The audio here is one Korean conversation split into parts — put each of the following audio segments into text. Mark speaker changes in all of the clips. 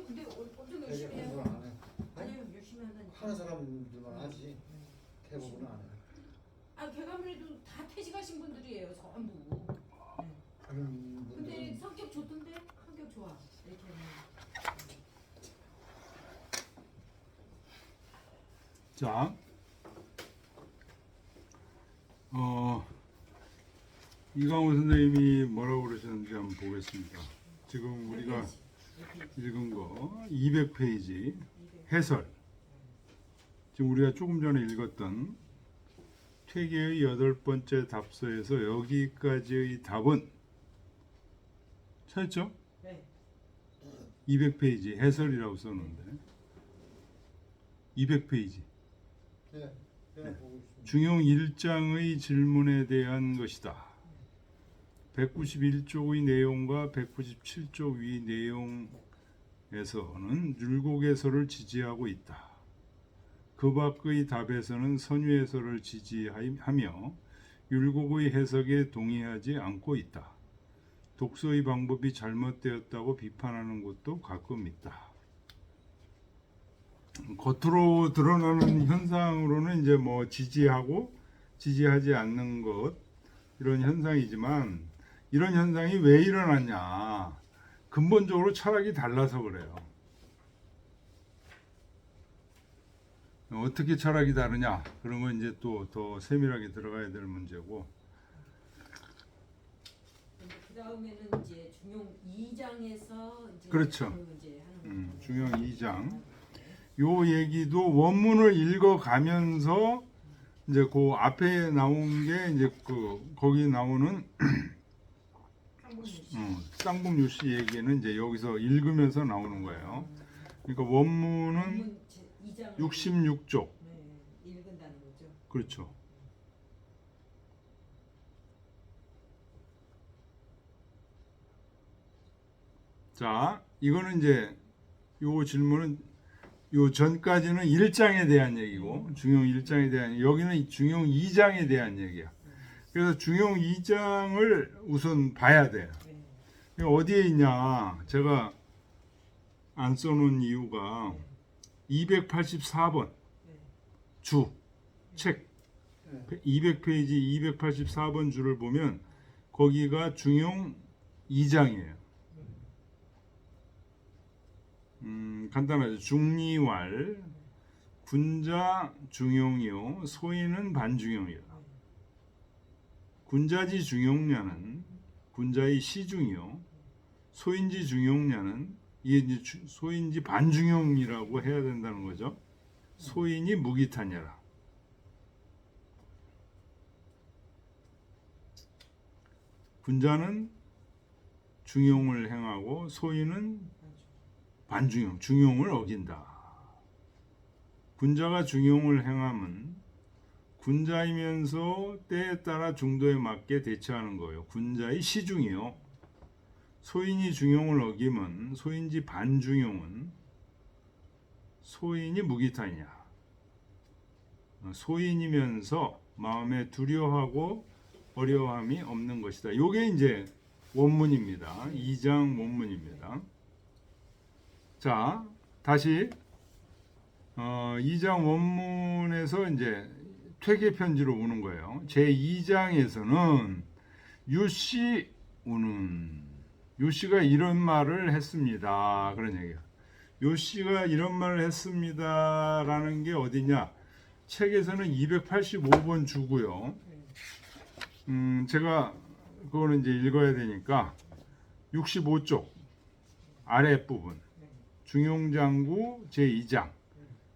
Speaker 1: 아니요, 근데 엄청 열심히
Speaker 2: 대개
Speaker 1: 해요.
Speaker 2: 공부를 안 해.
Speaker 1: 아니요, 열심히 한다니까.
Speaker 2: 하는 사람들만 하지. 대부분은 안 해.
Speaker 1: 아, 개가면에도 다 퇴직하신 분들이에요, 전부. 네.
Speaker 2: 그런
Speaker 1: 근데
Speaker 2: 분들은
Speaker 1: 성격 좋던데? 성격 좋아. 이렇게 하면.
Speaker 3: 자, 이강호 선생님이 뭐라고 그러셨는지 한번 보겠습니다. 지금 우리가 읽은 거 200페이지 해설. 지금 우리가 조금 전에 읽었던 퇴계의 8번째 답서에서 여기까지의 답은 찾았죠?
Speaker 1: 네.
Speaker 3: 200페이지 해설이라고 썼는데 200페이지
Speaker 2: 네, 네. 보고 있습니다.
Speaker 3: 중용 1장의 질문에 대한 것이다. 191쪽의 내용과 197쪽 위 내용에서는 율곡해설을 지지하고 있다. 그 밖의 답에서는 선유해설을 지지하며 율곡의 해석에 동의하지 않고 있다. 독서의 방법이 잘못되었다고 비판하는 곳도 가끔 있다. 겉으로 드러나는 현상으로는 이제 뭐 지지하고 지지하지 않는 것 이런 현상이지만 이런 현상이 왜 일어났냐? 근본적으로 철학이 달라서 그래요. 어떻게 철학이 다르냐? 그런 건 이제 또 더 세밀하게 들어가야 될 문제고.
Speaker 1: 그 다음에는 이제 중용 2장에서 이제
Speaker 3: 그렇죠.
Speaker 1: 그 이제 하는 거죠.
Speaker 3: 중용 2장. 요 얘기도 원문을 읽어가면서 이제 그 앞에 나온 게 이제 그 거기 나오는 쌍봉 요시 얘기는 이제 여기서 읽으면서 나오는 거예요. 그러니까 원문은 66쪽.
Speaker 1: 네, 읽은다는 거죠.
Speaker 3: 그렇죠. 자, 이거는 이제 요 질문은 요 전까지는 1장에 대한 얘기고 중용 1장에 대한 여기는 중용 2장에 대한 얘기야. 그래서 중용 2장을 우선 봐야 돼요.
Speaker 1: 네.
Speaker 3: 어디에 있냐? 제가 안 써놓은 이유가 284번
Speaker 1: 네.
Speaker 3: 주 책
Speaker 2: 네.
Speaker 3: 200페이지 284번 줄을 보면 거기가 중용 2장이에요. 간단하죠. 중리왈 군자 중용이요 소인은 반중용이다. 군자지 중용냐는 군자의 시중이요 소인지 중용냐는 이게 이제 소인지 반중용이라고 해야 된다는 거죠. 소인이 무기타냐라. 군자는 중용을 행하고 소인은 반중용, 중용을 어긴다. 군자가 중용을 행함은 군자이면서 때에 따라 중도에 맞게 대처하는 거예요. 군자의 시중이요. 소인이 중용을 어기면 소인지 반중용은 소인이 무기타이냐. 소인이면서 마음에 두려워하고 어려움이 없는 것이다. 요게 이제 원문입니다. 2장 원문입니다. 자, 다시 2장 원문에서 이제 퇴계 편지로 오는 거예요. 제 2장에서는 유씨 우는 요씨가 이런 말을 했습니다. 그런 얘기야. 요씨가 이런 말을 했습니다라는 게 어디냐? 책에서는 285번 주고요. 제가 그거는 이제 읽어야 되니까 65쪽 아래 부분 중용장구 제2장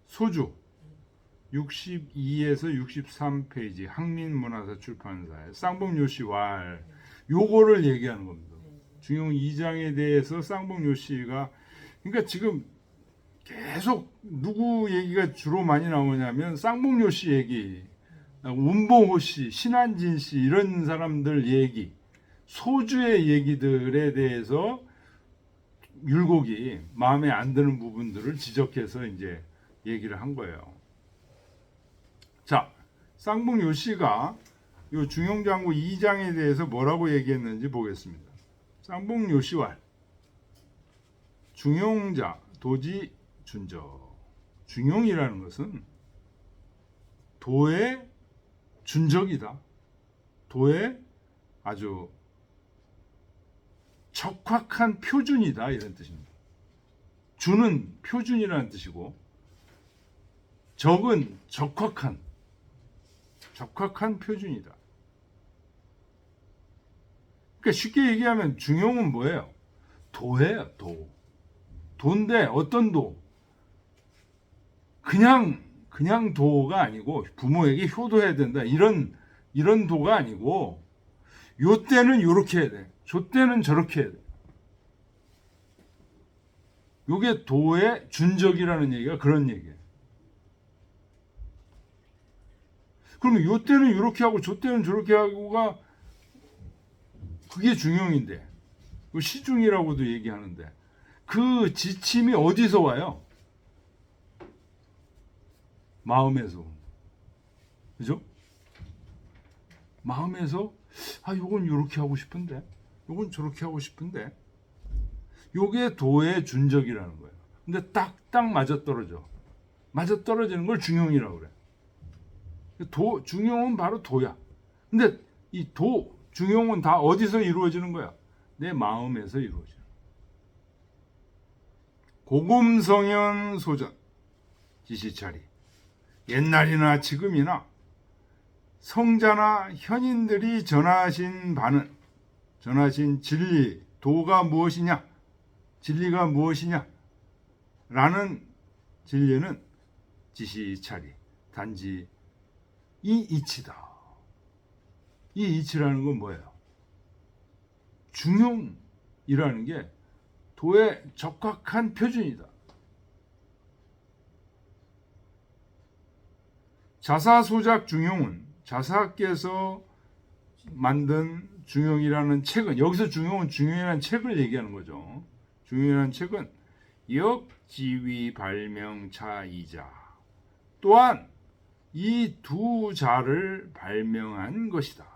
Speaker 3: 소주 62에서 63페이지 한민문화사 출판사의 쌍봉요시 왈 요거를 얘기하는 겁니다. 중용 2장에 대해서 쌍봉요시가 그러니까 지금 계속 누구 얘기가 주로 많이 나오냐면 쌍봉요시 얘기 운봉호씨, 신한진씨 이런 사람들 얘기 소주의 얘기들에 대해서 율곡이 마음에 안 드는 부분들을 지적해서 이제 얘기를 한 거예요. 자, 쌍봉 요씨가 요 중용장구 2장에 대해서 뭐라고 얘기했는지 보겠습니다. 쌍봉 요씨왈 중용자 도지 준적. 중용이라는 것은 도의 준적이다. 도의 아주 적확한 표준이다 이런 뜻입니다. 준은 표준이라는 뜻이고 적은 적확한 표준이다. 그러니까 쉽게 얘기하면 중용은 뭐예요? 도예요. 도인데 어떤 도? 그냥 도가 아니고 부모에게 효도해야 된다 이런 도가 아니고 요 때는 요렇게 해야 돼. 저 때는 저렇게 해야 돼. 요게 도의 준적이라는 얘기가 그런 얘기예요. 그러면 요 때는 요렇게 하고 저 때는 저렇게 하고가 그게 중용인데 시중이라고도 얘기하는데 그 지침이 어디서 와요? 마음에서. 그죠? 마음에서 요건 요렇게 하고 싶은데 요건 저렇게 하고 싶은데 요게 도의 준적이라는 거예요. 근데 딱딱 맞아떨어지는 걸 중용이라고 그래. 중용은 바로 도야. 근데 이 중용은 다 어디서 이루어지는 거야? 내 마음에서 이루어지는 거야. 고금성현 소전 지시차리. 옛날이나 지금이나 성자나 현인들이 전하신 진리, 도가 무엇이냐, 진리가 무엇이냐 라는 진리는 지시차리, 단지 이 이치다. 이 이치라는 건 뭐예요? 중용이라는 게 도의 적확한 표준이다. 자사소작 중용은 자사께서 만든 중용이라는 책은, 여기서 중용이라는 책을 얘기하는 거죠. 중용이라는 책은 역지위 발명차이자 또한 이 두 자를 발명한 것이다.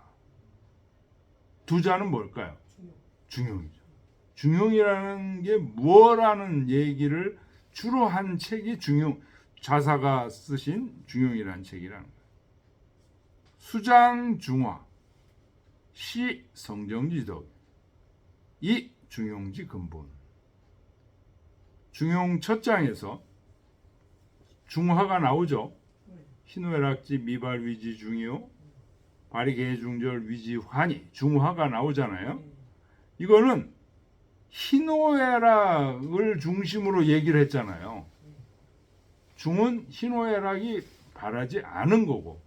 Speaker 3: 두 자는 뭘까요? 중용이죠. 중용이라는 게 무엇라는 얘기를 주로 한 책이 자사가 쓰신 중용이라는 책이라는 거예요. 수장중화, 시성정지덕, 이 중용지 근본. 중용 첫 장에서 중화가 나오죠. 희노애락지 미발위지 중이요 발이개중절 위지환이 중화가 나오잖아요. 이거는 희노애락을 중심으로 얘기를 했잖아요. 중은 희노애락이 바라지 않은 거고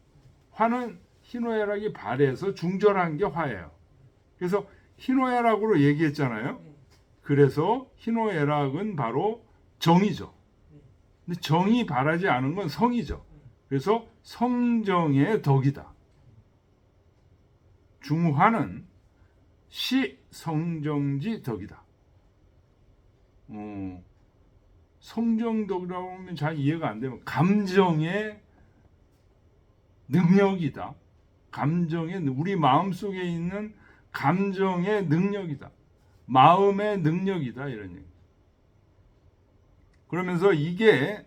Speaker 3: 화는 희노애락이 발해서 중절한 게 화예요. 그래서 희노애락으로 얘기했잖아요. 그래서 희노애락은 바로 정이죠. 근데 정이 바라지 않은 건 성이죠. 그래서 성정의 덕이다. 중화는 시성정지 덕이다. 성정덕이라고 하면 잘 이해가 안 되면 감정의 능력이다. 우리 마음속에 있는 감정의 능력이다. 마음의 능력이다. 이런 얘기. 그러면서 이게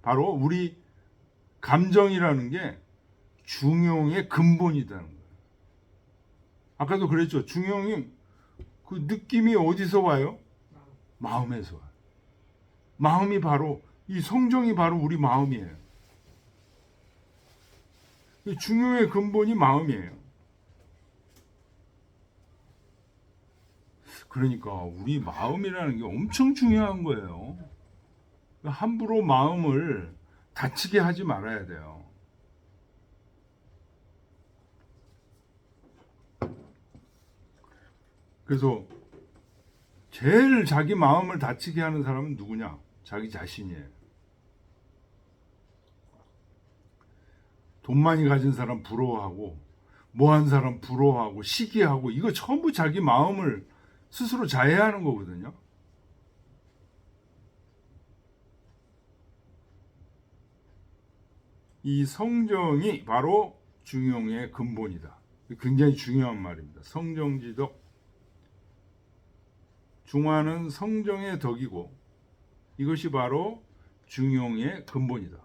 Speaker 3: 바로 우리 감정이라는 게 중용의 근본이라는 거예요. 아까도 그랬죠. 중용이 그 느낌이 어디서 와요? 마음에서 와요. 마음이 바로 이 성정이 바로 우리 마음이에요. 중용의 근본이 마음이에요. 그러니까 우리 마음이라는 게 엄청 중요한 거예요. 함부로 마음을 다치게 하지 말아야 돼요. 그래서 제일 자기 마음을 다치게 하는 사람은 누구냐? 자기 자신이에요. 돈 많이 가진 사람 부러워하고 뭐한 사람 부러워하고 시기하고 이거 전부 자기 마음을 스스로 자해하는 거거든요. 이 성정이 바로 중용의 근본이다. 굉장히 중요한 말입니다. 성정지덕 중화는 성정의 덕이고 이것이 바로 중용의 근본이다.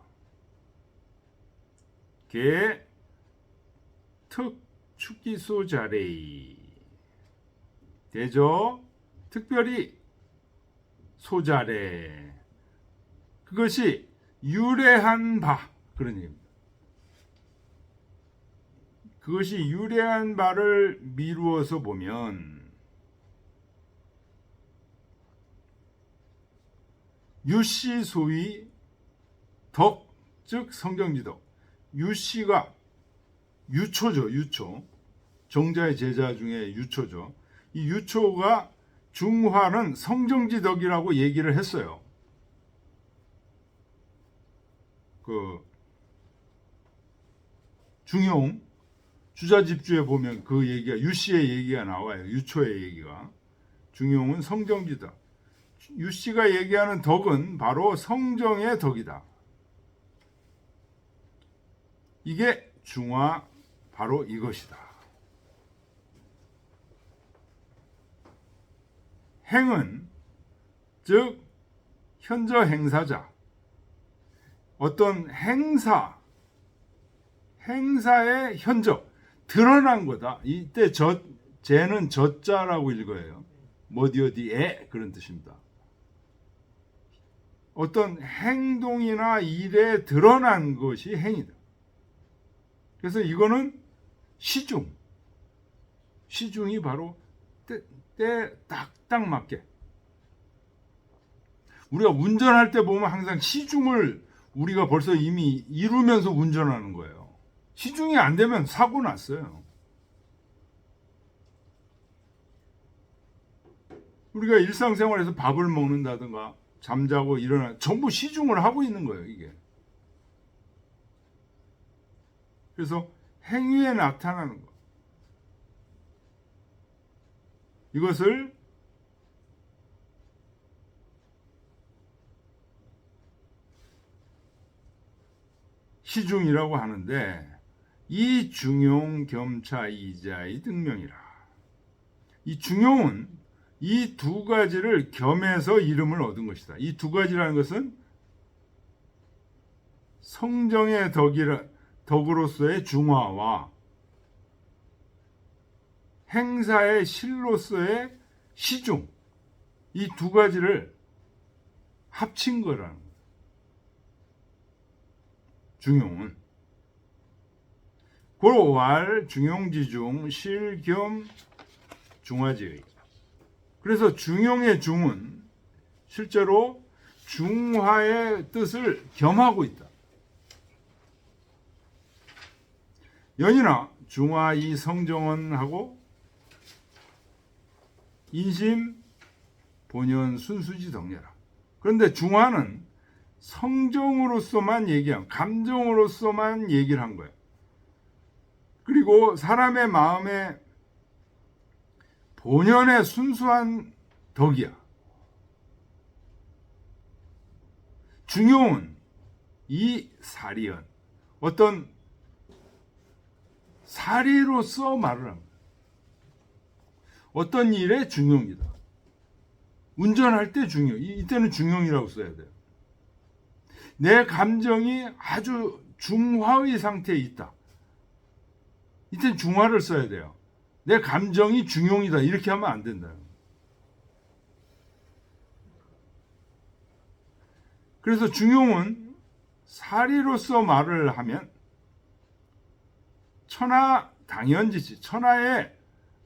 Speaker 3: 개 특 축기소 자레이 대저 특별히 소자레 그것이 유래한 바 그런 얘기입니다. 그것이 유래한 바를 미루어서 보면 유씨 소위 덕, 즉 성경지덕. 유씨가 유초죠. 유초. 정자의 제자 중에 유초죠. 이 유초가 중화는 성정지덕이라고 얘기를 했어요. 그 중용 주자집주에 보면 그 얘기가 유씨의 얘기가 나와요. 유초의 얘기가. 중용은 성정지덕. 유씨가 얘기하는 덕은 바로 성정의 덕이다. 이게 중화 바로 이것이다. 행은 즉 현저 행사자 어떤 행사의 현저 드러난 거다. 이때 쟤는 저자라고 읽어요. 어디에 그런 뜻입니다. 어떤 행동이나 일에 드러난 것이 행이다. 그래서 이거는 시중이 바로 때 딱딱 맞게. 우리가 운전할 때 보면 항상 시중을 우리가 벌써 이미 이루면서 운전하는 거예요. 시중이 안 되면 사고 났어요. 우리가 일상생활에서 밥을 먹는다든가 잠자고 일어나 전부 시중을 하고 있는 거예요, 이게. 그래서 행위에 나타나는 것. 이것을 시중이라고 하는데 이 중용 겸차 이자의 등명이라. 이 중용은 이 두 가지를 겸해서 이름을 얻은 것이다. 이 두 가지라는 것은 성정의 덕으로서의 중화와 행사의 실로서의 시중, 이 두 가지를 합친 거라는 거예요. 중용은 고로왈 중용지중 실겸 중화지의. 그래서 중용의 중은 실제로 중화의 뜻을 겸하고 있다. 연이나 중화 이 성정원하고 인심 본연 순수지 덕례라. 그런데 중화는 성정으로서만 얘기한, 감정으로서만 얘기를 한 거예요. 그리고 사람의 마음에 본연의 순수한 덕이야. 중용은 이 사리연, 어떤 사리로서 말을 합니다. 어떤 일의 중용이다. 운전할 때 중용, 이때는 중용이라고 써야 돼요. 내 감정이 아주 중화의 상태에 있다. 이때는 중화를 써야 돼요. 내 감정이 중용이다. 이렇게 하면 안 된다. 그래서 중용은 사리로서 말을 하면 천하 당연지지, 천하의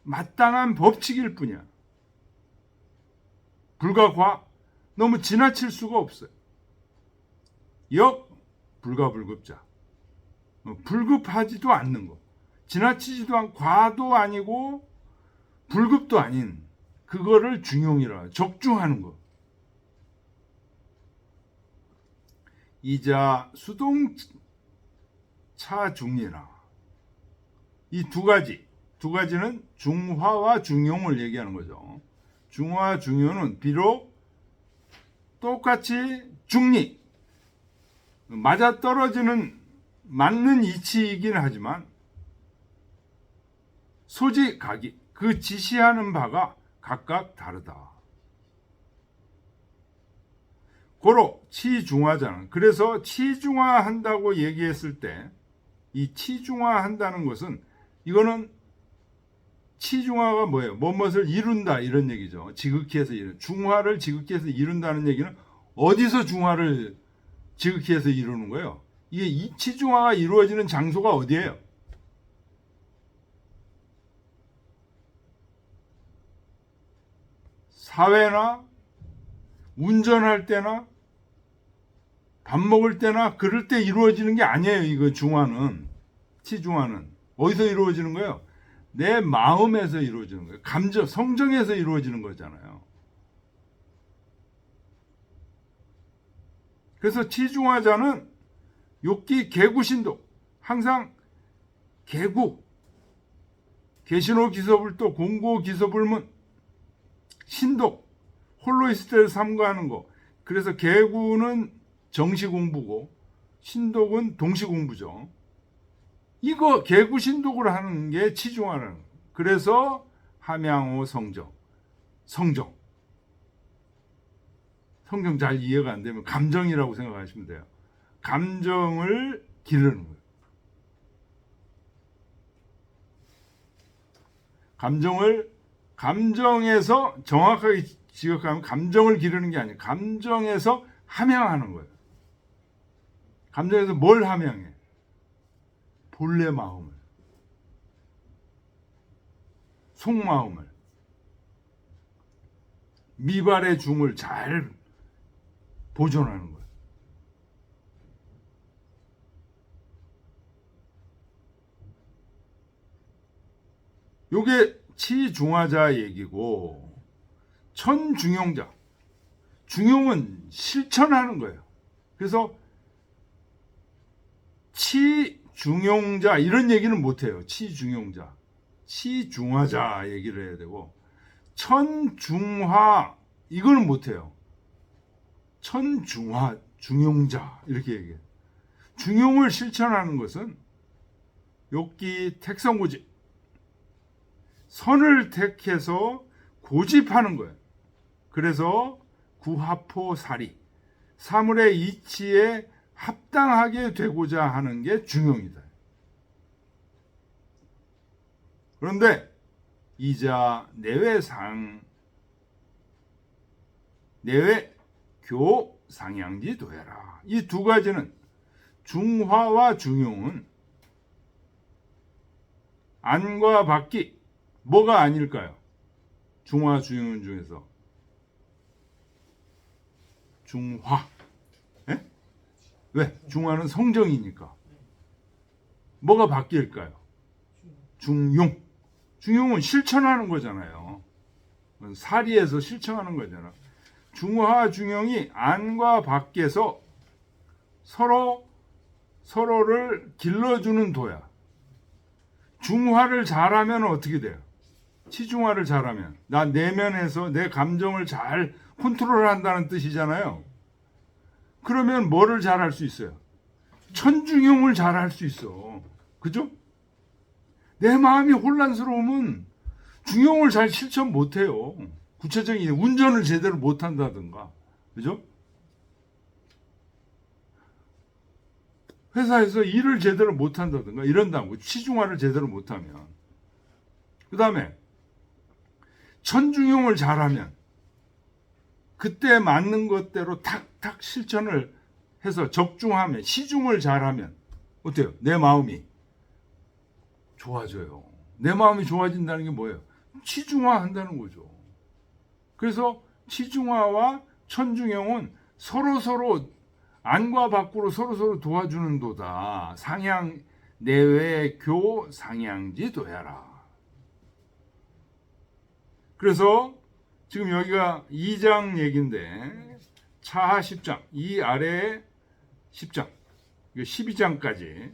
Speaker 3: 마땅한 법칙일 뿐이야. 불가과, 너무 지나칠 수가 없어요. 역 불가불급자, 불급하지도 않는 거, 지나치지도 않고 과도 아니고 불급도 아닌 그거를 중용이라, 적중하는 거. 이자 수동차 중리나, 이 두 가지는 중화와 중용을 얘기하는 거죠. 중화 중용은 비록 똑같이 중리, 맞아떨어지는 맞는 이치이긴 하지만 소지 각이, 그 지시하는 바가 각각 다르다. 고로 치중화자는, 그래서 치중화한다고 얘기했을 때 이 치중화한다는 것은, 이거는 치중화가 뭐예요? 뭐뭇을 이룬다 이런 얘기죠. 지극히 해서 중화를 지극히 해서 이룬다는 얘기는 어디서 중화를 지극히 해서 이루는 거예요? 이게 이 치중화가 이루어지는 장소가 어디예요? 사회나 운전할 때나 밥 먹을 때나 그럴 때 이루어지는 게 아니에요. 이거 중화는, 치중화는 어디서 이루어지는 거예요? 내 마음에서 이루어지는 거예요. 감정, 성정에서 이루어지는 거잖아요. 그래서 치중화자는 욕기 개구신독, 항상 개구, 개신호 기서불도, 공고 기서불문, 신독, 홀로 있을 때를 삼가하는 거. 그래서 개구는 정시 공부고 신독은 동시 공부죠. 이거 개구 신독을 하는 게 치중화라는 거예요. 그래서 함양호 성정. 성정 잘 이해가 안 되면 감정이라고 생각하시면 돼요. 감정을 기르는 거예요. 감정에서 정확하게 지적하면 감정을 기르는 게 아니에요. 감정에서 함양하는 거예요. 감정에서 뭘 함양해? 본래 마음을, 속마음을, 미발의 중을 잘 보존하는 거예요. 요게 치중화자 얘기고, 천중용자, 중용은 실천하는 거예요. 그래서 치중용자 이런 얘기는 못해요. 치중용자, 치중화자 얘기를 해야 되고, 천중화 이거는 못해요. 천중화, 중용자 이렇게 얘기해요. 중용을 실천하는 것은 욕기 택성고집, 선을 택해서 고집하는 거예요. 그래서 구하포사리, 사물의 이치에 합당하게 되고자 하는 게 중용이다. 그런데 이자 내외교 상향지 도해라. 이 두 가지는, 중화와 중용은 안과 밖이 뭐가 아닐까요? 중화, 중용 중에서 중화. 예? 왜? 중화는 성정이니까. 뭐가 바뀔까요? 중용. 중용은 실천하는 거잖아요. 사리에서 실천하는 거잖아. 중화, 중용이 안과 밖에서 서로를 길러주는 도야. 중화를 잘하면 어떻게 돼요? 치중화를 잘하면, 나 내면에서 내 감정을 잘 컨트롤한다는 뜻이잖아요. 그러면 뭐를 잘할 수 있어요? 천중용을 잘할 수 있어. 그죠? 내 마음이 혼란스러우면 중용을 잘 실천 못해요. 구체적인 운전을 제대로 못한다든가, 그죠? 회사에서 일을 제대로 못한다든가 이런다고, 치중화를 제대로 못하면. 그 다음에 천중용을 잘하면 그때 맞는 것대로 탁탁 실천을 해서 적중하면, 시중을 잘하면 어때요? 내 마음이 좋아져요. 내 마음이 좋아진다는 게 뭐예요? 치중화한다는 거죠. 그래서 치중화와 천중용은 서로 안과 밖으로 서로 도와주는 도다. 상향 내외교 상향지 도야라. 그래서 지금 여기가 2장 얘기인데, 차하 10장, 이 아래에 10장, 12장까지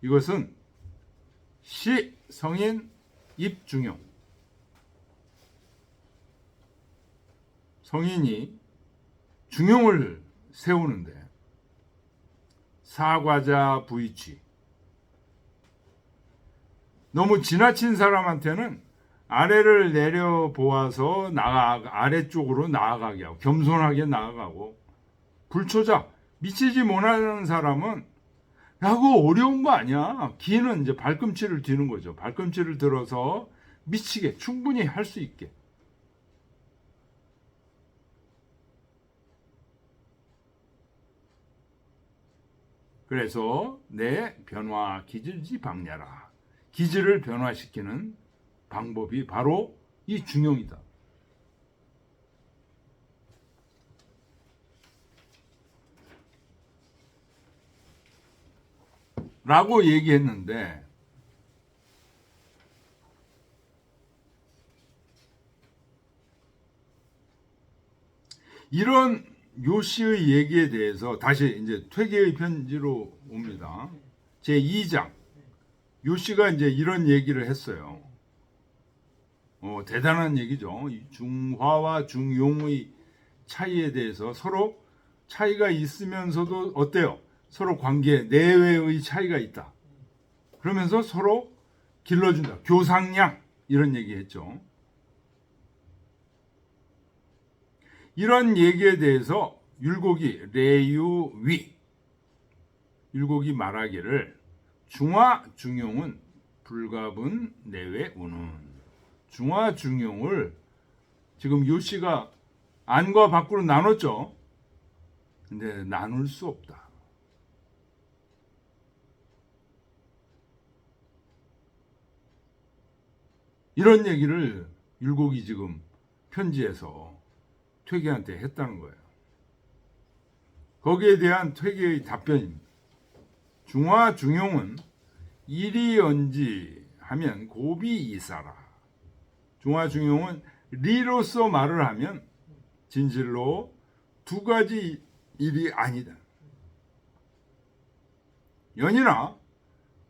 Speaker 3: 이것은 시, 성인, 입, 중용. 성인이 중용을 세우는데, 사과자 부이치, 너무 지나친 사람한테는 아래를 내려보아서 아래쪽으로 나아가게 하고, 겸손하게 나아가고, 불초자, 미치지 못하는 사람은 야, 그거 어려운 거 아니야. 기는 이제 발꿈치를 뒤는 거죠. 발꿈치를 들어서 미치게 충분히 할 수 있게. 그래서 내 변화 기질지 방냐라. 기질을 변화시키는 방법이 바로 이 중용이다. 라고 얘기했는데 이런 요시의 얘기에 대해서 다시 이제 퇴계의 편지로 옵니다. 제 2장 요시가 이제 이런 얘기를 했어요. 대단한 얘기죠. 이 중화와 중용의 차이에 대해서 서로 차이가 있으면서도 어때요? 서로 관계 내외의 차이가 있다. 그러면서 서로 길러준다. 교상량 이런 얘기했죠. 이런 얘기에 대해서 율곡이 레유위 율곡이 말하기를 중화 중용은 불가분 내외 우는 중화 중용을 지금 요시가 안과 밖으로 나눴죠. 근데 나눌 수 없다. 이런 얘기를 율곡이 지금 편지에서 퇴계한테 했다는 거예요. 거기에 대한 퇴계의 답변입니다. 중화 중용은 일이언지 하면 고비 이사라. 중화 중용은 리로서 말을 하면 진실로 두 가지 일이 아니다. 연이나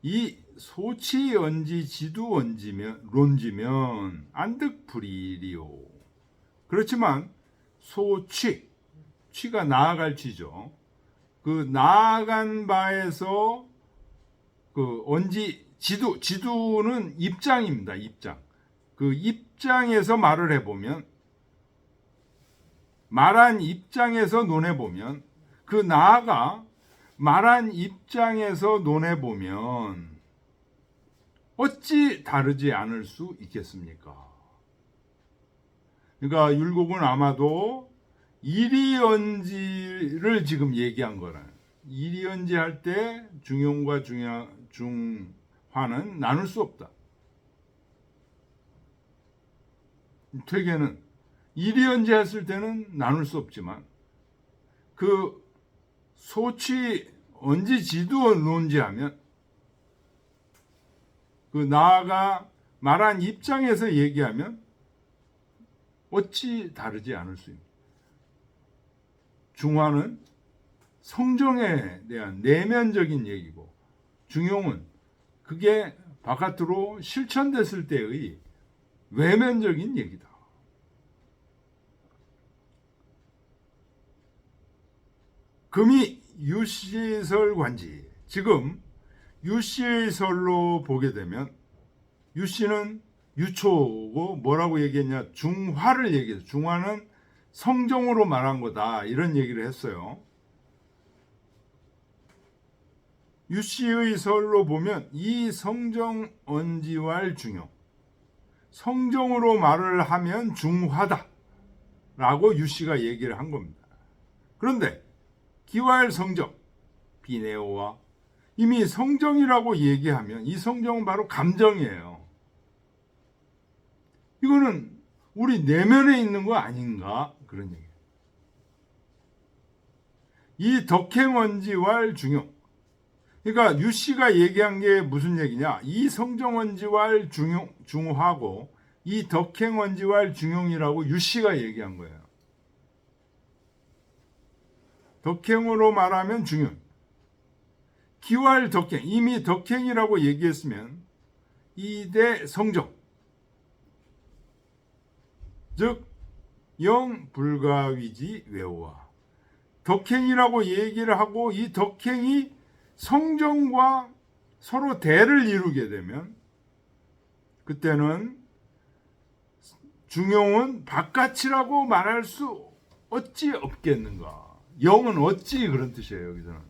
Speaker 3: 이 소치언지 지두언지면 론지면 안득불이리요. 그렇지만 취가 나아갈 취죠. 그 나아간 바에서 그 언지 지두는 입장입니다. 입장. 그 입장에서 말을 해보면 말한 입장에서 논해보면 그 나아가 말한 입장에서 논해보면 어찌 다르지 않을 수 있겠습니까? 그러니까 율곡은 아마도 일이언지를 지금 얘기한 거라. 일이언지 할 때 중용과 중화는 나눌 수 없다. 퇴계는 일이언지 했을 때는 나눌 수 없지만 그 소치 언지 지두 논지하면 그 나아가 말한 입장에서 얘기하면 어찌 다르지 않을 수 있습니까? 중화는 성정에 대한 내면적인 얘기고 중용은 그게 바깥으로 실천됐을 때의 외면적인 얘기다. 금이 유시설 관지. 지금 유시의 설로 보게 되면 유시는 유초고 뭐라고 얘기했냐? 중화를 얘기해서 중화는 성정으로 말한 거다. 이런 얘기를 했어요. 유시의 설로 보면 이 성정 언지왈 중용. 성정으로 말을 하면 중화다. 라고 유시가 얘기를 한 겁니다. 그런데 기왈 성정, 비네오와 이미 성정이라고 얘기하면 이 성정은 바로 감정이에요. 이거는 우리 내면에 있는 거 아닌가? 그런 얘기예요. 이 덕행원지왈 중용. 그러니까 유씨가 얘기한 게 무슨 얘기냐? 이 성정원지왈 중화고 이 덕행원지왈 중용이라고 유씨가 얘기한 거예요. 덕행으로 말하면 중용. 기왈 덕행. 이미 덕행이라고 얘기했으면 이대 성정. 즉 영불가위지 외우와. 덕행이라고 얘기를 하고 이 덕행이 성정과 서로 대를 이루게 되면 그때는 중용은 바깥이라고 말할 수 어찌 없겠는가. 영은 어찌 그런 뜻이에요. 여기서는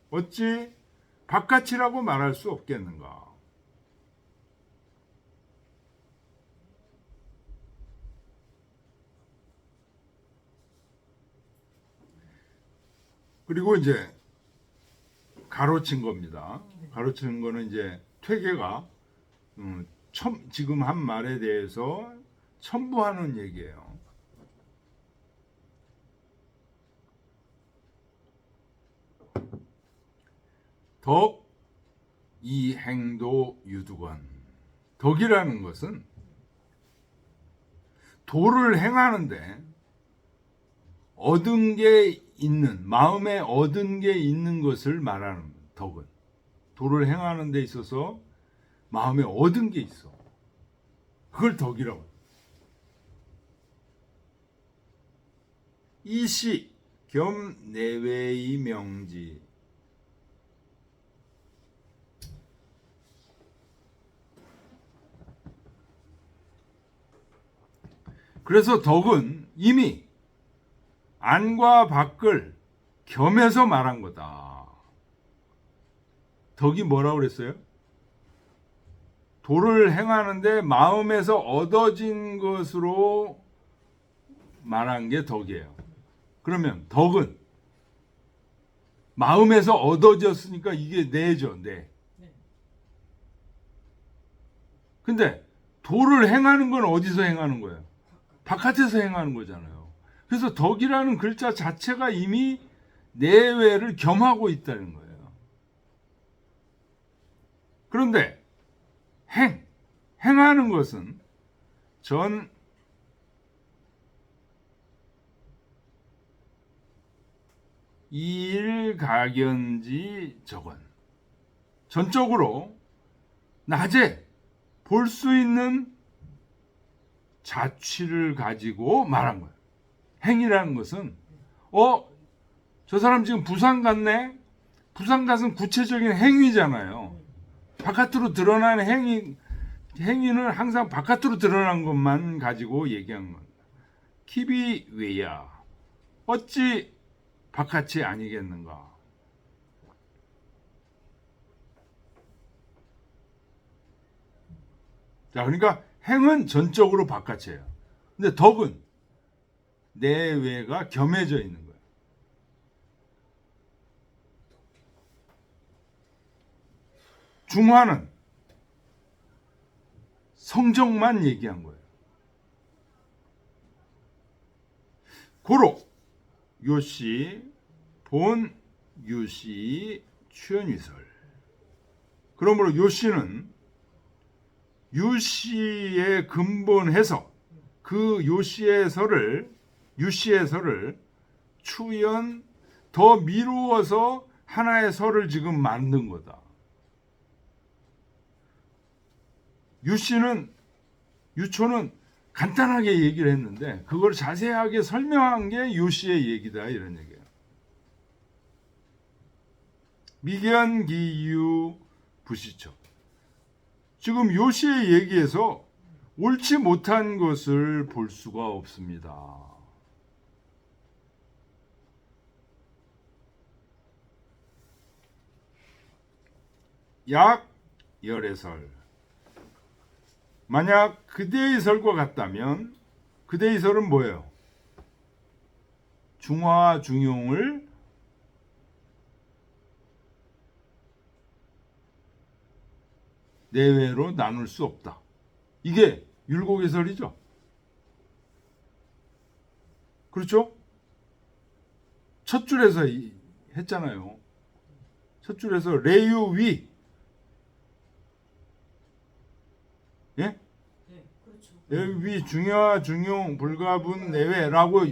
Speaker 3: 어찌 바깥이라고 말할 수 없겠는가. 그리고 이제 가로친 겁니다. 가로치는 거는 이제 퇴계가 지금 한 말에 대해서 첨부하는 얘기예요. 덕 이행도 유두건. 덕이라는 것은 도를 행하는데 얻은 게 있는, 마음에 얻은 게 있는 것을 말하는 덕은. 도를 행하는 데 있어서 마음에 얻은 게 있어. 그걸 덕이라고. 이시 겸 내외의 명지. 그래서 덕은 이미 안과 밖을 겸해서 말한 거다. 덕이 뭐라고 그랬어요? 도를 행하는데 마음에서 얻어진 것으로 말한 게 덕이에요. 그러면 덕은 마음에서 얻어졌으니까 이게 내죠, 내. 근데 도를 행하는 건 어디서 행하는 거예요? 바깥에서 행하는 거잖아요. 그래서 덕이라는 글자 자체가 이미 내외를 겸하고 있다는 거예요. 그런데 행하는 것은 전 일가견지 적은 전적으로 낮에 볼 수 있는 자취를 가지고 말한 거예요. 행이라는 것은 저 사람 지금 부산 갔네? 부산 가서는 구체적인 행위잖아요. 바깥으로 드러나는 행위는 항상 바깥으로 드러난 것만 가지고 얘기한 겁니다. 키비 외야 어찌 바깥이 아니겠는가. 자, 그러니까 행은 전적으로 바깥이에요. 근데 덕은 내외가 겸해져 있는 거예요. 중화는 성정만 얘기한 거예요. 고로 요시 본 유시 취연위설. 그러므로 요시는 유시에 근본해서 그 유시의 설을 추연 더 미루어서 하나의 설을 지금 만든 거다. 유초는 간단하게 얘기를 했는데 그걸 자세하게 설명한 게 유시의 얘기다, 이런 얘기예요. 미견기유 부시처. 지금 요시의 얘기에서 옳지 못한 것을 볼 수가 없습니다. 약 열의 설. 만약 그대의 설과 같다면 그대의 설은 뭐예요? 중화와 중용을 내외로 나눌 수 없다. 이게 율곡의 설이죠. 그렇죠? 첫 줄에서 했잖아요. 첫 줄에서 레유위. 예?
Speaker 1: 네, 그렇죠.
Speaker 3: 위 중화 중용 불가분 내외라고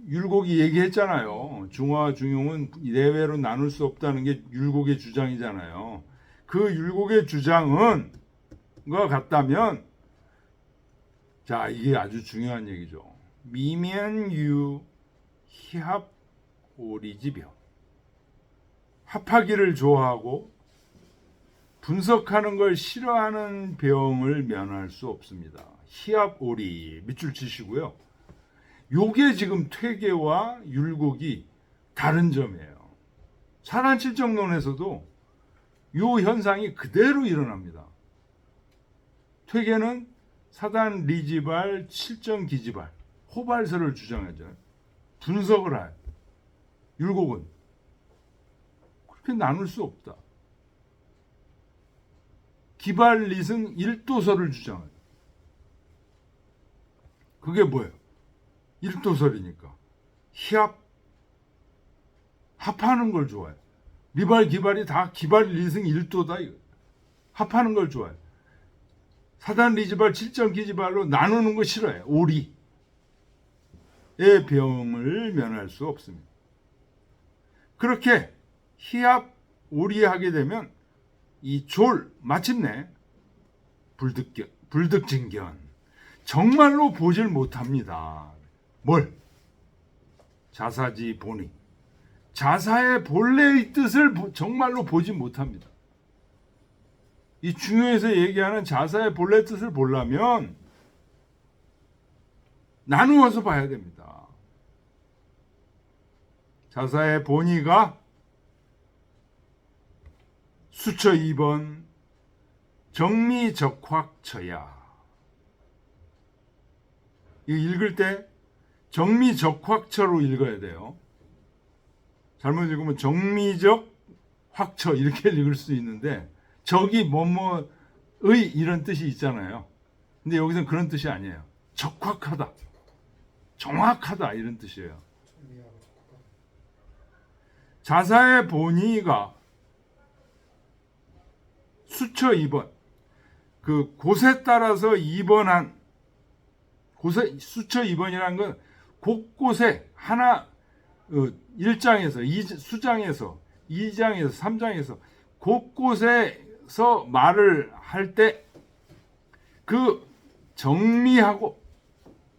Speaker 3: 율곡이 얘기했잖아요. 중화 중용은 내외로 나눌 수 없다는 게 율곡의 주장이잖아요. 그 율곡의 주장은 거 같다면, 자, 이게 아주 중요한 얘기죠. 미면유 희합 오리지병. 합하기를 좋아하고 분석하는 걸 싫어하는 병을 면할 수 없습니다. 희합 오리 밑줄 치시고요. 요게 지금 퇴계와 율곡이 다른 점이에요. 사단 칠정론에서도 이 현상이 그대로 일어납니다. 퇴계는 사단 리지발, 칠정 기지발, 호발설을 주장하죠. 분석을 해요. 율곡은 그렇게 나눌 수 없다. 기발릿은 일도설을 주장해요. 그게 뭐예요? 일도설이니까 합하는 걸 좋아해요. 리발 기발이 다 기발 리승 일도다. 합하는 걸 좋아해요. 사단 리지발, 칠정 기지발로 나누는 거 싫어해요. 오리의 병을 면할 수 없습니다. 그렇게 희합 오리하게 되면 이 마침내 불득진견 정말로 보질 못합니다. 뭘? 자사지 본의. 자사의 본래의 뜻을 정말로 보지 못합니다. 이 중요해서 얘기하는 자사의 본래 뜻을 보려면 나누어서 봐야 됩니다. 자사의 본의가 수처 2번 정미적확처야. 이 읽을 때 정미적확처로 읽어야 돼요. 잘못 읽으면 정미적 확처 이렇게 읽을 수 있는데 적이 뭐뭐의 이런 뜻이 있잖아요. 근데 여기서는 그런 뜻이 아니에요. 적확하다, 정확하다 이런 뜻이에요. 자사의 본의가 수처 2번 그 곳에 따라서 2번한 곳에 수처 2번이라는 건 곳곳에 하나 1장에서 수장에서 2장에서 3장에서 곳곳에서 말을 할 때 그 정미하고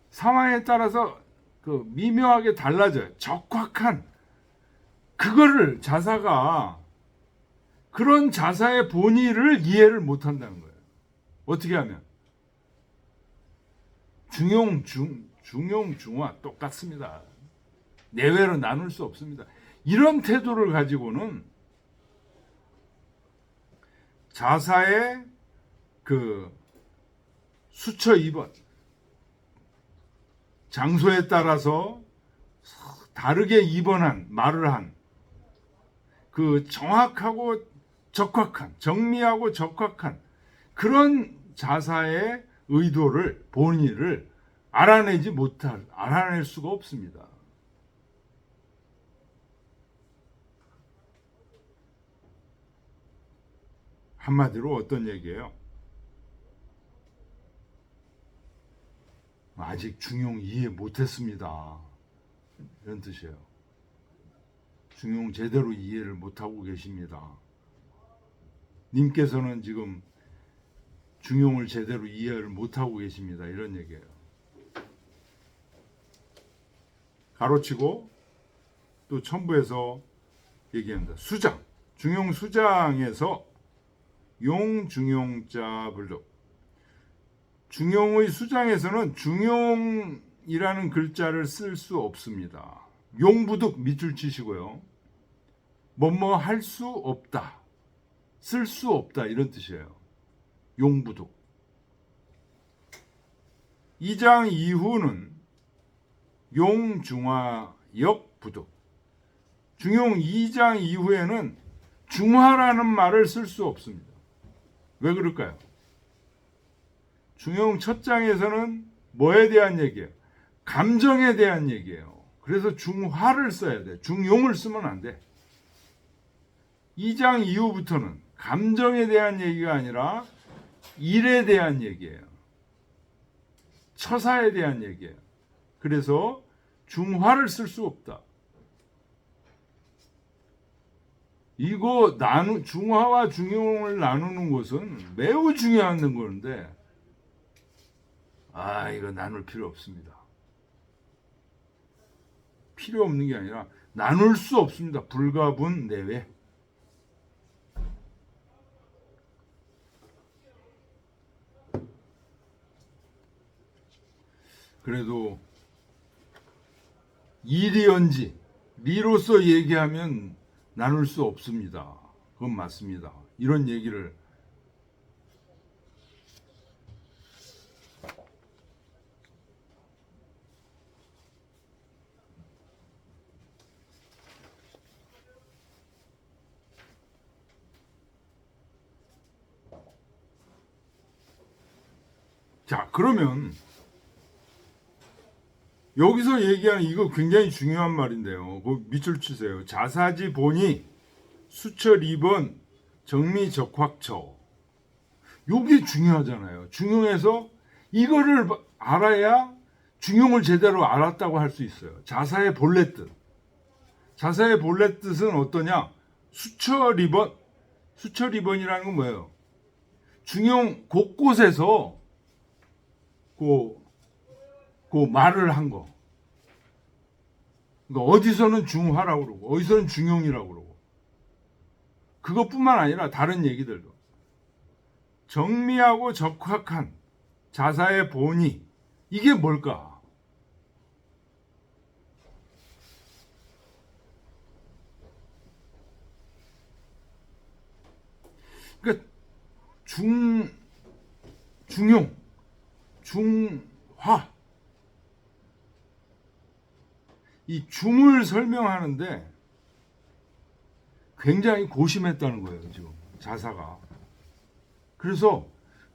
Speaker 3: 상황에 따라서 그 미묘하게 달라져요. 적확한 그거를 자사가 그런 자사의 본의를 이해를 못한다는 거예요. 어떻게 하면 중용 중화 똑같습니다. 내외로 나눌 수 없습니다. 이런 태도를 가지고는 자사의 그 수처 2번 장소에 따라서 다르게 입원한 말을 한 그 정확하고 적확한 정미하고 적확한 그런 자사의 의도를 본의를 알아낼 수가 없습니다. 한마디로 어떤 얘기예요? 아직 중용 이해 못했습니다. 이런 뜻이에요. 중용 제대로 이해를 못하고 계십니다. 님께서는 지금 중용을 제대로 이해를 못하고 계십니다. 이런 얘기예요. 가로치고 또 첨부해서 얘기합니다. 수장, 중용 수장에서 용 중용자 불독. 중용의 수장에서는 중용이라는 글자를 쓸 수 없습니다. 용부득 밑줄 치시고요. 뭐뭐 할 수 없다. 쓸 수 없다 이런 뜻이에요. 용부득. 2장 이후는 용중화 역부득. 중용 2장 이후에는 중화라는 말을 쓸 수 없습니다. 왜 그럴까요? 중용 첫 장에서는 뭐에 대한 얘기예요? 감정에 대한 얘기예요. 그래서 중화를 써야 돼. 중용을 쓰면 안 돼. 2장 이후부터는 감정에 대한 얘기가 아니라 일에 대한 얘기예요. 처사에 대한 얘기예요. 그래서 중화를 쓸 수 없다. 이거 중화와 중용을 나누는 것은 매우 중요한 건데 이거 나눌 필요 없습니다. 필요 없는 게 아니라 나눌 수 없습니다. 불가분 내외. 그래도 일이언지 리로서 얘기하면 나눌 수 없습니다. 그건 맞습니다. 이런 얘기를 자, 그러면 여기서 얘기하는 이거 굉장히 중요한 말인데요. 그 밑줄 치세요. 자사지 본이 수철 2번 정미적확처. 요게 중요하잖아요. 중용해서 이거를 알아야 중용을 제대로 알았다고 할 수 있어요. 자사의 본래 뜻. 자사의 본래 뜻은 어떠냐? 수철 2번. 수철 2번이라는 건 뭐예요? 중용 곳곳에서 그 말을 한 거. 그러니까 어디서는 중화라고 그러고 어디서는 중용이라고 그러고 그것뿐만 아니라 다른 얘기들도 정미하고 적확한 자사의 본이 이게 뭘까? 그러니까 중용, 중화 이 중을 설명하는데 굉장히 고심했다는 거예요, 지금 자사가. 그래서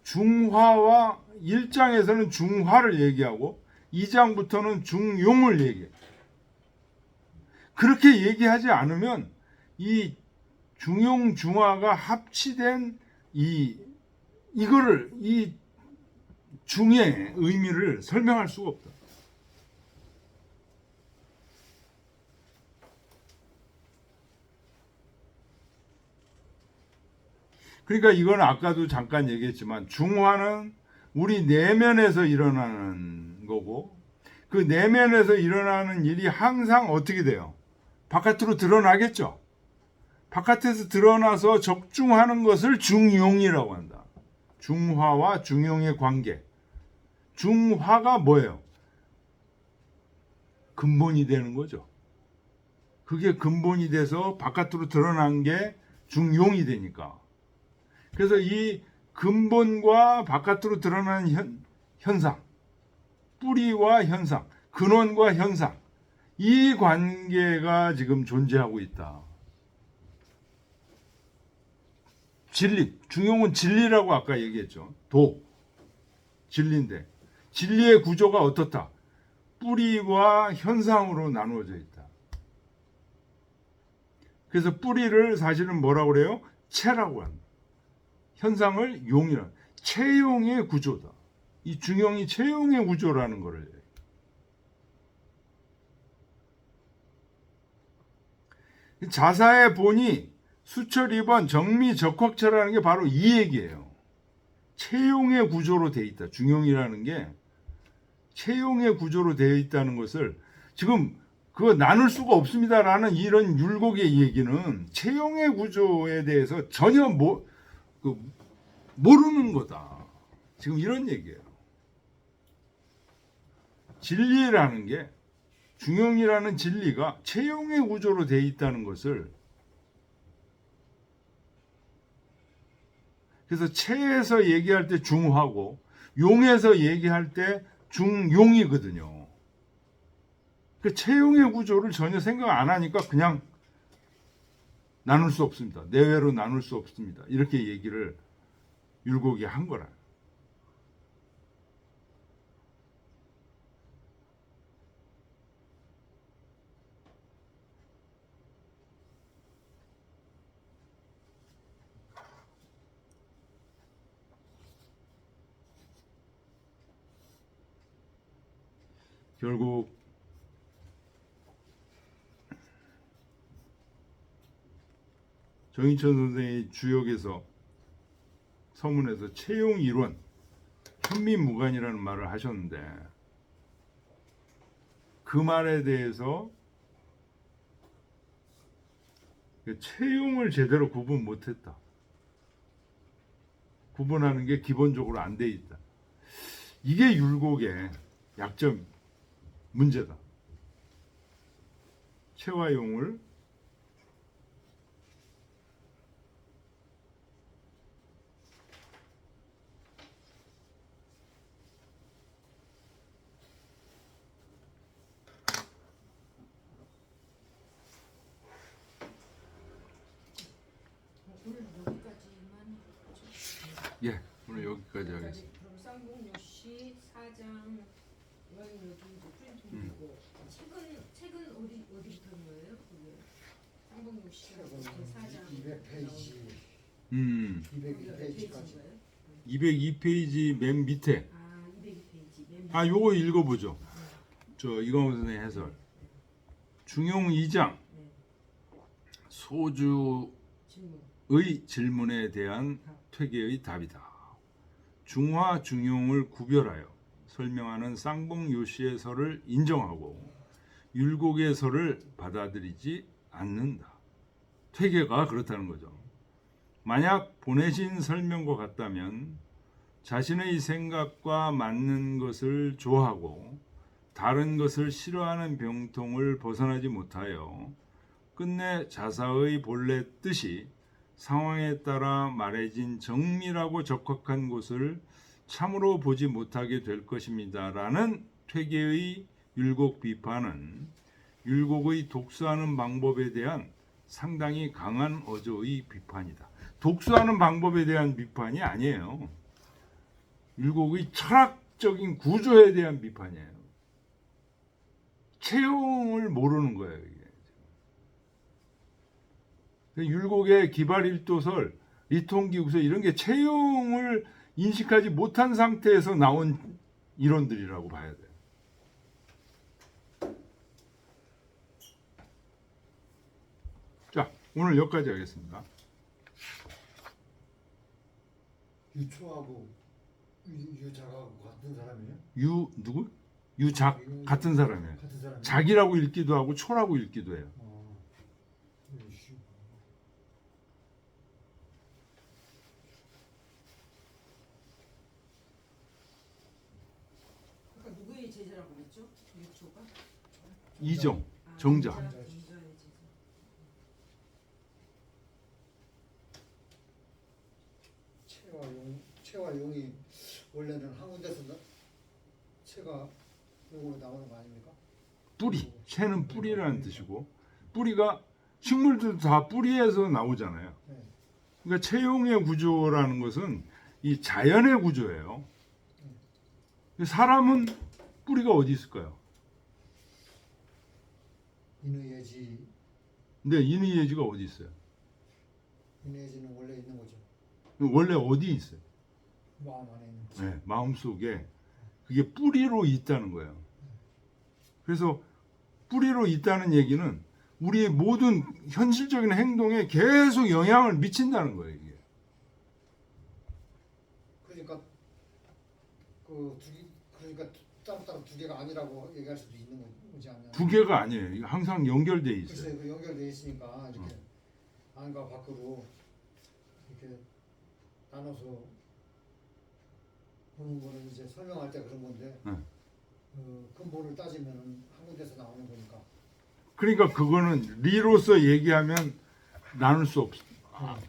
Speaker 3: 중화와 1장에서는 중화를 얘기하고 2장부터는 중용을 얘기해요. 그렇게 얘기하지 않으면 이 중용 중화가 합치된 이거를 이 중의 의미를 설명할 수가 없다. 그러니까 이건 아까도 잠깐 얘기했지만 중화는 우리 내면에서 일어나는 거고 그 내면에서 일어나는 일이 항상 어떻게 돼요? 바깥으로 드러나겠죠. 바깥에서 드러나서 적중하는 것을 중용이라고 한다. 중화와 중용의 관계. 중화가 뭐예요? 근본이 되는 거죠. 그게 근본이 돼서 바깥으로 드러난 게 중용이 되니까. 그래서 이 근본과 바깥으로 드러나는 현상, 뿌리와 현상, 근원과 현상, 이 관계가 지금 존재하고 있다. 진리, 중용은 진리라고 아까 얘기했죠. 진리인데 진리의 구조가 어떻다? 뿌리와 현상으로 나누어져 있다. 그래서 뿌리를 사실은 뭐라고 그래요? 체라고 합니다. 현상을 용이라. 체용의 구조다. 이 중용이 체용의 구조라는 거를. 자사의 본이 수철 2번 정미적확처라는 게 바로 이 얘기예요. 체용의 구조로 되어 있다. 중용이라는 게 체용의 구조로 되어 있다는 것을 지금 그거 나눌 수가 없습니다라는 이런 율곡의 얘기는 체용의 구조에 대해서 전혀 모르는 거다. 지금 이런 얘기예요. 진리라는 게 중용이라는 진리가 체용의 구조로 되어 있다는 것을 그래서 체에서 얘기할 때 중화고 용에서 얘기할 때 중용이거든요. 그 체용의 구조를 전혀 생각 안 하니까 그냥 나눌 수 없습니다. 내외로 나눌 수 없습니다. 이렇게 얘기를 율곡이 한 거라. 결국 정인천 선생의 주역에서 서문에서 체용 이론 현미무관이라는 말을 하셨는데 그 말에 대해서 체용을 제대로 구분 못했다. 구분하는 게 기본적으로 안 돼 있다. 이게 율곡의 약점 문제다. 채와 용을
Speaker 1: 오늘 여기까지만.
Speaker 3: 예 오늘 여기까지 하겠습니다.
Speaker 1: 그럼 쌍봉요시 4장 여기 이제 프린트이고 책은 어디부터 거예요? 그게 쌍봉요시
Speaker 2: 책은
Speaker 1: 4장
Speaker 2: 200페이지 202페이지까지
Speaker 3: 202페이지 맨 밑에
Speaker 1: 202페이지 맨
Speaker 3: 아 요거 읽어보죠. 저 이광호 선생님 해설 중용 2장 소주의
Speaker 1: 질문.
Speaker 3: 질문에 대한 퇴계의 답이다. 중화 중용을 구별하여 설명하는 쌍봉요시의 설을 인정하고 율곡의 설을 받아들이지 않는다. 퇴계가 그렇다는 거죠. 만약 보내신 설명과 같다면 자신의 생각과 맞는 것을 좋아하고 다른 것을 싫어하는 병통을 벗어나지 못하여 끝내 자사의 본래 뜻이 상황에 따라 말해진 정밀하고 적확한 곳을 참으로 보지 못하게 될 것입니다라는 퇴계의 율곡 비판은 율곡의 독서하는 방법에 대한 상당히 강한 어조의 비판이다. 독서하는 방법에 대한 비판이 아니에요. 율곡의 철학적인 구조에 대한 비판이에요. 체형을 모르는 거예요. 이게. 율곡의 기발일도설, 리통기구설 이런 게 체형을 인식하지 못한 상태에서 나온 이론들이라고 봐야 돼요. 자, 오늘 여기까지 하겠습니다.
Speaker 2: 유초하고 유자하고 같은 사람이에요?
Speaker 3: 누구? 유작 같은 사람이에요.
Speaker 2: 같은 사람이에요?
Speaker 3: 작이라고 읽기도 하고 초라고 읽기도 해요.
Speaker 2: 유시.
Speaker 1: 아까 누구의 제자라고 그랬죠? 유초가?
Speaker 3: 이정, 정자.
Speaker 1: 정자의 제자.
Speaker 2: 채와 용이 원래는 한 군데서 채가 용으로 나오는 거 아닙니까?
Speaker 3: 뿌리. 채는 뿌리라는 뜻이고 뿌리가 식물들도 다 뿌리에서 나오잖아요.
Speaker 2: 네.
Speaker 3: 그러니까 채용의 구조라는 것은 이 자연의 구조예요. 사람은 뿌리가 어디 있을까요?
Speaker 2: 인의예지.
Speaker 3: 근데 인의예지가 어디 있어요?
Speaker 2: 인의예지는 원래 있는 거죠.
Speaker 3: 원래 어디 있어요?
Speaker 2: 마음 안에 있는 거죠.
Speaker 3: 네, 마음속에 그게 뿌리로 있다는 거예요. 그래서 뿌리로 있다는 얘기는 우리의 모든 현실적인 행동에 계속 영향을 미친다는 거예요. 이게.
Speaker 2: 그러니까 그러니까 따로 두 개가 아니라고 얘기할 수도 있는 거지 않냐?
Speaker 3: 두 개가 아니에요. 이거 항상 연결돼 있어요.
Speaker 2: 글쎄 그 연결돼 있으니까 이렇게 안과 밖으로 이렇게 나눠서 보는 거는 이제 설명할 때 그런 건데 근본을 따지면은 한 군데서 나오는 거니까.
Speaker 3: 그러니까 그거는 리로서 얘기하면 나눌 수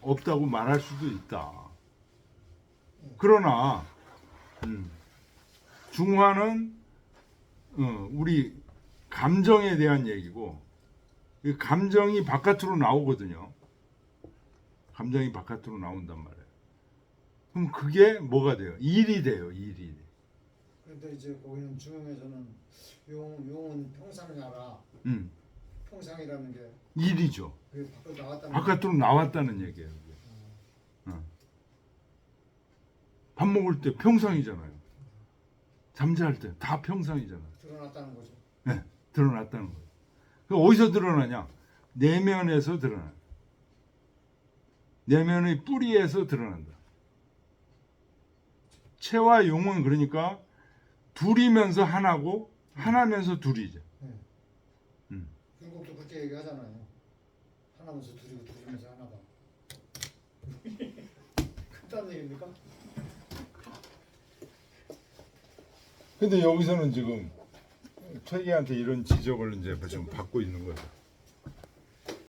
Speaker 3: 없다고 말할 수도 있다. 그러나 중화는 우리 감정에 대한 얘기고 이 감정이 바깥으로 나오거든요. 감정이 바깥으로 나온단 말이에요. 그럼 그게 뭐가 돼요? 일이 돼요. 일이.
Speaker 2: 그런데 이제 거기는 중용에서는 용은 평상야라. 평상이라는 게
Speaker 3: 일이죠.
Speaker 2: 그게 밖으로 나왔다는
Speaker 3: 바깥으로 나왔다는 얘기예요. 밥 먹을 때 평상이잖아요. 잠잘 때 다 평상이잖아요.
Speaker 2: 드러났다는 거죠.
Speaker 3: 네, 드러났다는 거예요. 그 어디서 드러나냐? 내면에서 드러나요. 내면의 뿌리에서 드러난다. 채와 용은 그러니까 둘이면서 하나고 하나면서 둘이죠.
Speaker 2: 율곡도 그렇게 얘기하잖아요. 하나면서 둘이고 둘이면서 하나다. 큰딴 얘기입니까?
Speaker 3: 근데 여기서는 지금 퇴계한테 이런 지적을 이제 지금 받고 있는 거죠.